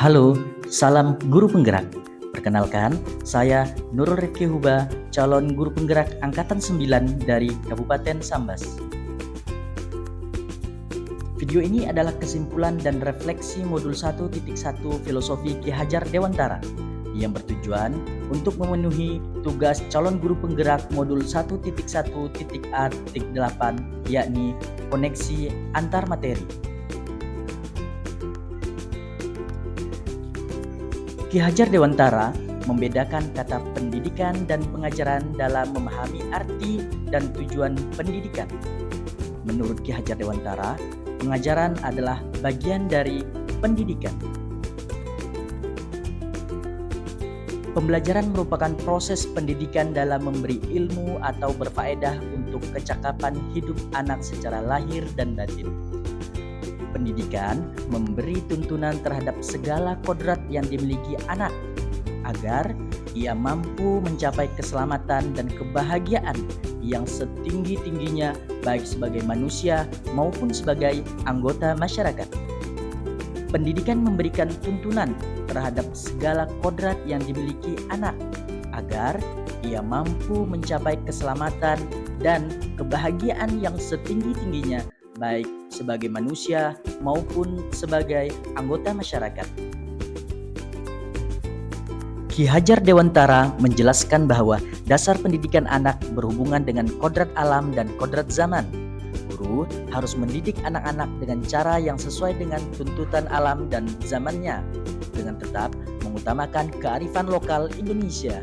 Halo, salam guru penggerak. Perkenalkan, saya Nurul Rifki Huba, calon guru penggerak Angkatan 9 dari Kabupaten Sambas. Video ini adalah kesimpulan dan refleksi modul 1.1 Filosofi Ki Hajar Dewantara yang bertujuan untuk memenuhi tugas calon guru penggerak modul 1.1.A.8 yakni koneksi antar materi. Ki Hajar Dewantara membedakan kata pendidikan dan pengajaran dalam memahami arti dan tujuan pendidikan. Menurut Ki Hajar Dewantara, pengajaran adalah bagian dari pendidikan. Pembelajaran merupakan proses pendidikan dalam memberi ilmu atau berfaedah untuk kecakapan hidup anak secara lahir dan batin. Pendidikan memberi tuntunan terhadap segala kodrat yang dimiliki anak agar ia mampu mencapai keselamatan dan kebahagiaan yang setinggi-tingginya baik sebagai manusia maupun sebagai anggota masyarakat. Pendidikan memberikan tuntunan terhadap segala kodrat yang dimiliki anak agar ia mampu mencapai keselamatan dan kebahagiaan yang setinggi-tingginya baik sebagai manusia maupun sebagai anggota masyarakat. Ki Hajar Dewantara menjelaskan bahwa dasar pendidikan anak berhubungan dengan kodrat alam dan kodrat zaman. Guru harus mendidik anak-anak dengan cara yang sesuai dengan tuntutan alam dan zamannya, dengan tetap mengutamakan kearifan lokal Indonesia.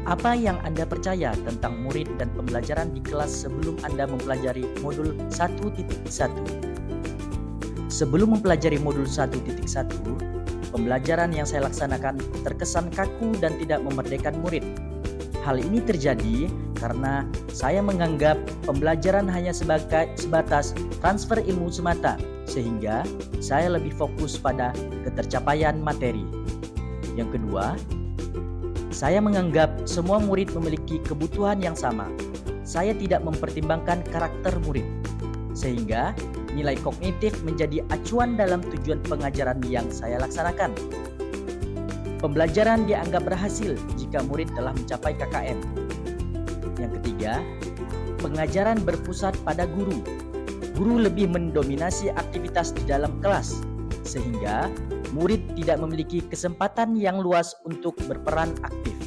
Apa yang Anda percaya tentang murid dan pembelajaran di kelas sebelum Anda mempelajari modul 1.1? Sebelum mempelajari modul 1.1, pembelajaran yang saya laksanakan terkesan kaku dan tidak memerdekakan murid. Hal ini terjadi karena saya menganggap pembelajaran hanya sebatas transfer ilmu semata, sehingga saya lebih fokus pada ketercapaian materi. Yang kedua, saya menganggap semua murid memiliki kebutuhan yang sama. Saya tidak mempertimbangkan karakter murid, sehingga nilai kognitif menjadi acuan dalam tujuan pengajaran yang saya laksanakan. Pembelajaran dianggap berhasil jika murid telah mencapai KKM. Yang ketiga, pengajaran berpusat pada guru. Guru lebih mendominasi aktivitas di dalam kelas, sehingga murid tidak memiliki kesempatan yang luas untuk berperan aktif.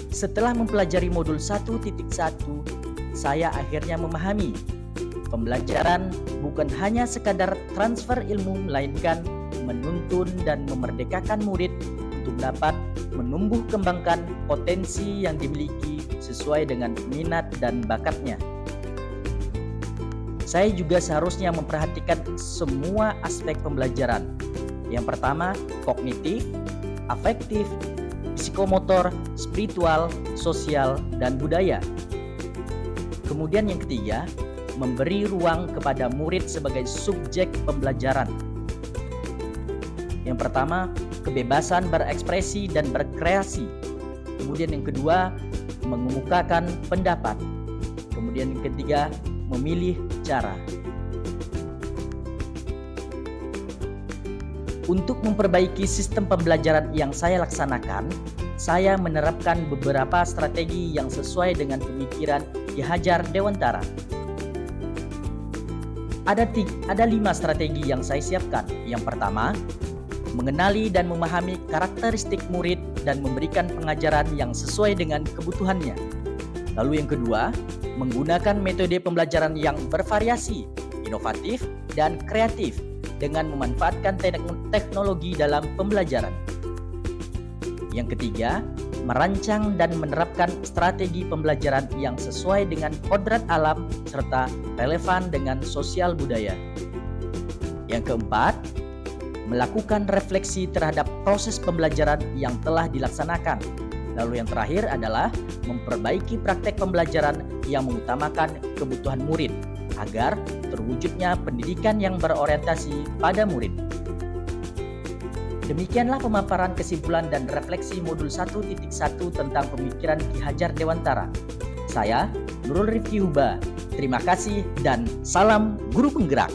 Setelah mempelajari modul 1.1, saya akhirnya memahami pembelajaran bukan hanya sekadar transfer ilmu, melainkan menuntun dan memerdekakan murid untuk dapat menumbuh kembangkan potensi yang dimiliki sesuai dengan minat dan bakatnya. Saya juga seharusnya memperhatikan semua aspek pembelajaran. Yang pertama, kognitif, afektif, psikomotor, spiritual, sosial, dan budaya. Kemudian yang ketiga, memberi ruang kepada murid sebagai subjek pembelajaran. Yang pertama, kebebasan berekspresi dan berkreasi. Kemudian yang kedua, mengemukakan pendapat. Kemudian yang ketiga, memilih cara. Untuk memperbaiki sistem pembelajaran yang saya laksanakan, saya menerapkan beberapa strategi yang sesuai dengan pemikiran Ki Hajar Dewantara. Ada 5 strategi yang saya siapkan. Yang pertama, mengenali dan memahami karakteristik murid dan memberikan pengajaran yang sesuai dengan kebutuhannya. Lalu yang kedua, menggunakan metode pembelajaran yang bervariasi, inovatif, dan kreatif dengan memanfaatkan teknologi dalam pembelajaran. Yang ketiga, merancang dan menerapkan strategi pembelajaran yang sesuai dengan kodrat alam serta relevan dengan sosial budaya. Yang keempat, melakukan refleksi terhadap proses pembelajaran yang telah dilaksanakan. Lalu yang terakhir adalah memperbaiki praktek pembelajaran yang mengutamakan kebutuhan murid agar terwujudnya pendidikan yang berorientasi pada murid. Demikianlah pemaparan kesimpulan dan refleksi modul 1.1 tentang pemikiran Ki Hajar Dewantara. Saya, Nurul Rifki Huba. Terima kasih dan salam guru penggerak.